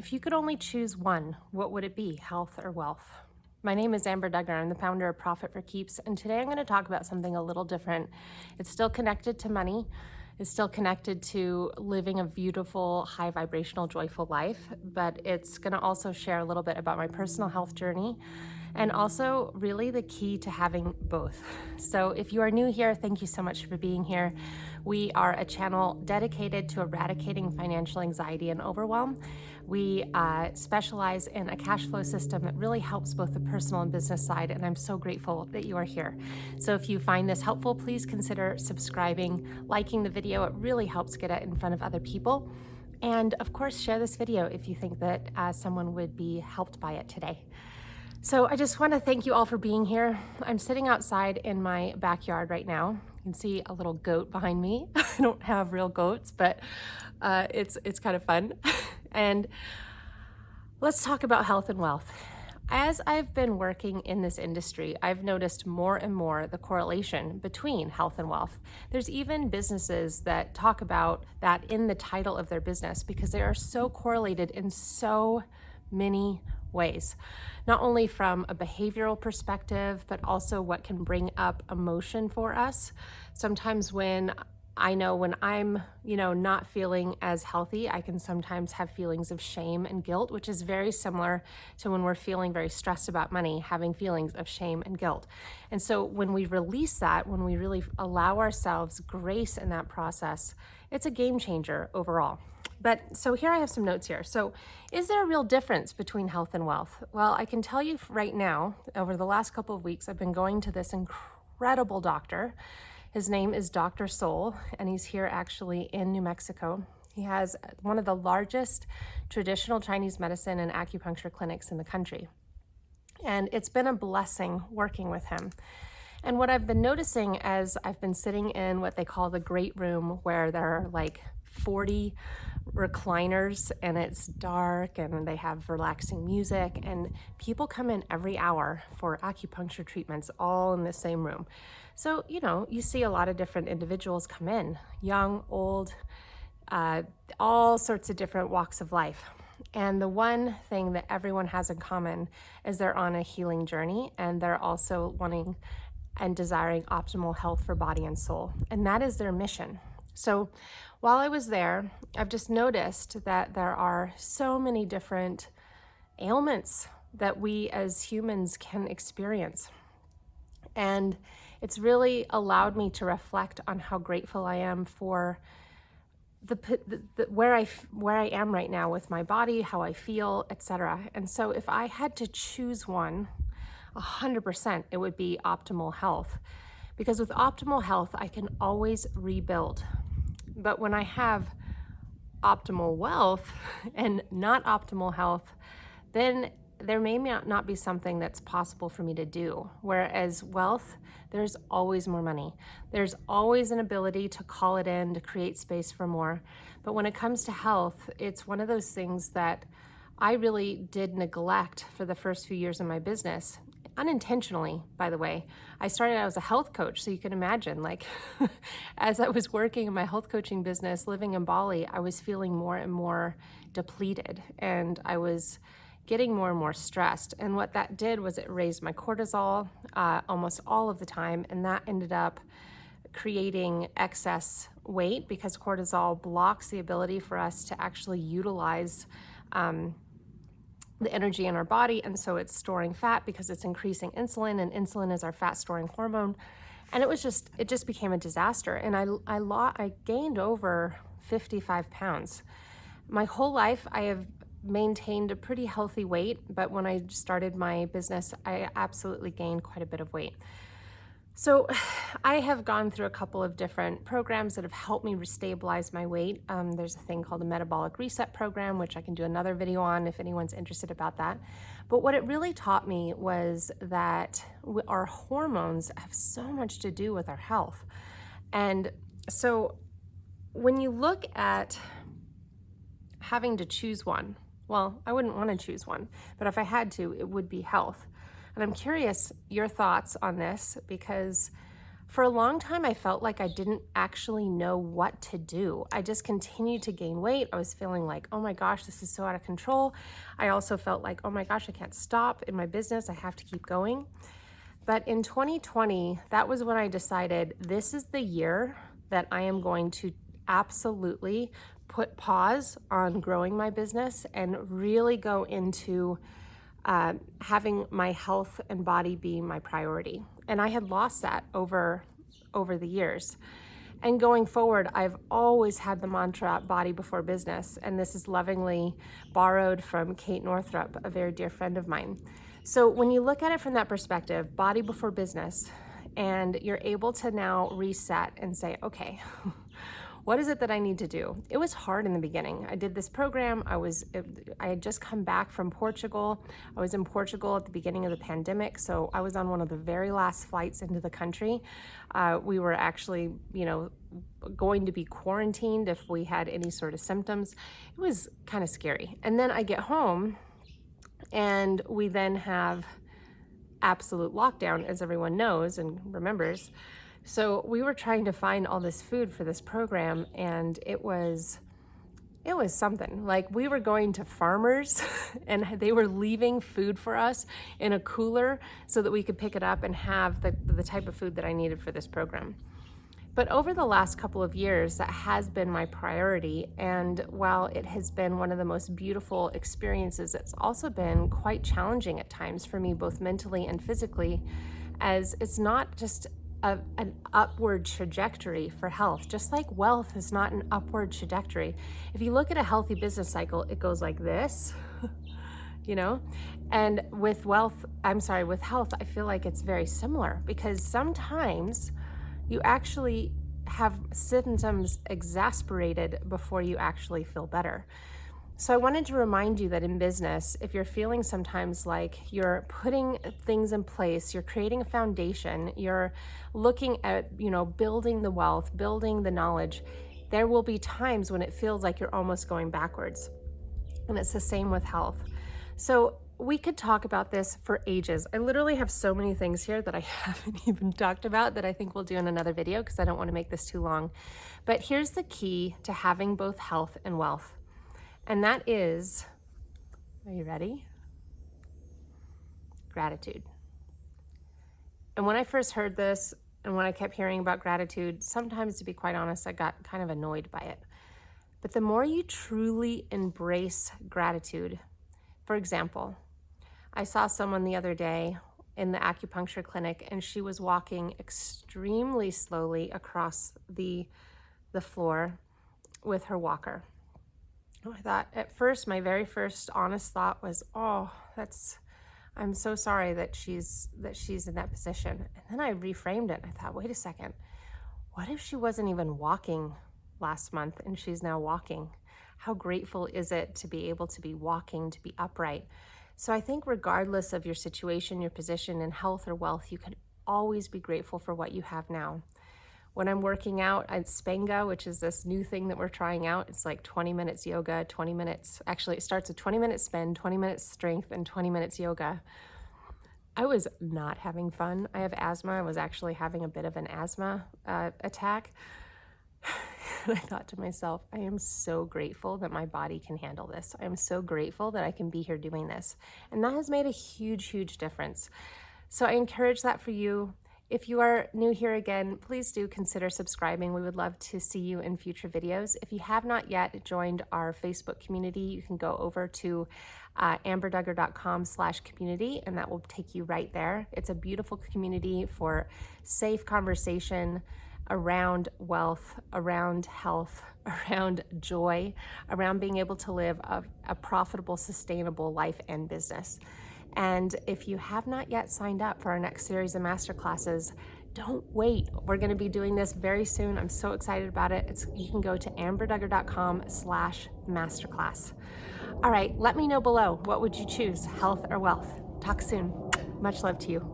If you could only choose one, what would it be, health or wealth? My name is Amber Duggar. I'm the founder of Profit for Keeps, and today I'm going to talk about something a little different. It's still connected to money. It's still connected to living a beautiful, high vibrational, joyful life, but it's going to also share a little bit about my personal health journey and also really the key to having both. So if you are new here, thank you so much for being here. We are a channel dedicated to eradicating financial anxiety and overwhelm. We specialize in a cash flow system that really helps both the personal and business side, and I'm so grateful that you are here. So if you find this helpful, please consider subscribing, liking the video. It really helps get it in front of other people. And of course, share this video if you think that someone would be helped by it today. So I just want to thank you all for being here. I'm sitting outside in my backyard right now. You can see a little goat behind me. I don't have real goats, but it's kind of fun. And let's talk about health and wealth. As I've been working in this industry, I've noticed more and more the correlation between health and wealth. There's even businesses that talk about that in the title of their business because they are so correlated in so many ways, not only from a behavioral perspective, but also what can bring up emotion for us. Sometimes when I'm, not feeling as healthy, I can sometimes have feelings of shame and guilt, which is very similar to when we're feeling very stressed about money, having feelings of shame and guilt. And so when we release that, when we really allow ourselves grace in that process, it's a game changer overall. But so here I have some notes here. So is there a real difference between health and wealth? Well, I can tell you right now, over the last couple of weeks, I've been going to this incredible doctor. His name is Dr. Soul, and he's here actually in New Mexico. He has one of the largest traditional Chinese medicine and acupuncture clinics in the country. And it's been a blessing working with him. And what I've been noticing as I've been sitting in what they call the great room, where there are like 40 recliners and it's dark and they have relaxing music, and people come in every hour for acupuncture treatments all in the same room. So, you see a lot of different individuals come in, young, old, all sorts of different walks of life. And the one thing that everyone has in common is they're on a healing journey, and they're also wanting and desiring optimal health for body and soul. And that is their mission. So while I was there, I've just noticed that there are so many different ailments that we as humans can experience. And it's really allowed me to reflect on how grateful I am for where I am right now with my body, how I feel, etc. And so if I had to choose one, 100% it would be optimal health. Because with optimal health, I can always rebuild. But when I have optimal wealth and not optimal health, then there may not be something that's possible for me to do. Whereas wealth, there's always more money. There's always an ability to call it in, to create space for more. But when it comes to health, it's one of those things that I really did neglect for the first few years of my business. Unintentionally, by the way. I started out as a health coach, so you can imagine, like, as I was working in my health coaching business, living in Bali, I was feeling more and more depleted, and I was getting more and more stressed. And what that did was it raised my cortisol almost all of the time, and that ended up creating excess weight because cortisol blocks the ability for us to actually utilize the energy in our body, and so it's storing fat because it's increasing insulin, and insulin is our fat storing hormone. And it just became a disaster. And I gained over 55 pounds. My whole life I have maintained a pretty healthy weight, but when I started my business, I absolutely gained quite a bit of weight. So I have gone through a couple of different programs that have helped me stabilize my weight. There's a thing called a metabolic reset program, which I can do another video on if anyone's interested about that. But what it really taught me was that our hormones have so much to do with our health. And so when you look at having to choose one, well, I wouldn't want to choose one, but if I had to, it would be health. And I'm curious your thoughts on this, because For a long time, I felt like I didn't actually know what to do. I just continued to gain weight. I was feeling like, oh my gosh, this is so out of control. I also felt like, oh my gosh, I can't stop in my business. I have to keep going. But in 2020, that was when I decided this is the year that I am going to absolutely put pause on growing my business and really go into having my health and body be my priority. And I had lost that over the years. And going forward, I've always had the mantra body before business. And this is lovingly borrowed from Kate Northrup, a very dear friend of mine. So when you look at it from that perspective, body before business, and you're able to now reset and say, okay, what is it that I need to do? It was hard in the beginning. I did this program. I had just come back from Portugal. I was in Portugal at the beginning of the pandemic, so I was on one of the very last flights into the country. We were actually, going to be quarantined if we had any sort of symptoms. It was kind of scary. And then I get home, and we then have absolute lockdown, as everyone knows and remembers. So we were trying to find all this food for this program, and it was something. Like, we were going to farmers and they were leaving food for us in a cooler so that we could pick it up and have the type of food that I needed for this program. But over the last couple of years, that has been my priority. And while it has been one of the most beautiful experiences, it's also been quite challenging at times for me, both mentally and physically, as it's not just an upward trajectory for health, just like wealth is not an upward trajectory. If you look at a healthy business cycle, it goes like this, and with health, I feel like it's very similar, because sometimes you actually have symptoms exasperated before you actually feel better. So I wanted to remind you that in business, if you're feeling sometimes like you're putting things in place, you're creating a foundation, you're looking at, building the wealth, building the knowledge, there will be times when it feels like you're almost going backwards. And it's the same with health. So we could talk about this for ages. I literally have so many things here that I haven't even talked about that I think we'll do in another video, because I don't want to make this too long. But here's the key to having both health and wealth. And that is, are you ready? Gratitude. And when I first heard this, and when I kept hearing about gratitude, sometimes, to be quite honest, I got kind of annoyed by it. But the more you truly embrace gratitude, for example, I saw someone the other day in the acupuncture clinic, and she was walking extremely slowly across the floor with her walker. I thought, at first, my very first honest thought was, I'm so sorry that she's in that position. And then I reframed it. I thought, wait a second, what if she wasn't even walking last month and she's now walking? How grateful is it to be able to be walking, to be upright? So I think regardless of your situation, your position in health or wealth, you can always be grateful for what you have now. When I'm working out at Spenga, which is this new thing that we're trying out, it's like 20 minutes yoga, 20 minutes, actually it starts with 20 minutes spin, 20 minutes strength, and 20 minutes yoga. I was not having fun. I have asthma. I was actually having a bit of an asthma attack. And I thought to myself, I am so grateful that my body can handle this. I am so grateful that I can be here doing this. And that has made a huge, huge difference. So I encourage that for you. If you are new here again, please do consider subscribing. We would love to see you in future videos. If you have not yet joined our Facebook community, you can go over to amberduggar.com/community, and that will take you right there. It's a beautiful community for safe conversation around wealth, around health, around joy, around being able to live a profitable, sustainable life and business. And if you have not yet signed up for our next series of masterclasses, don't wait. We're going to be doing this very soon. I'm so excited about it. You can go to amberduggar.com/masterclass. All right, let me know below. What would you choose, health or wealth? Talk soon. Much love to you.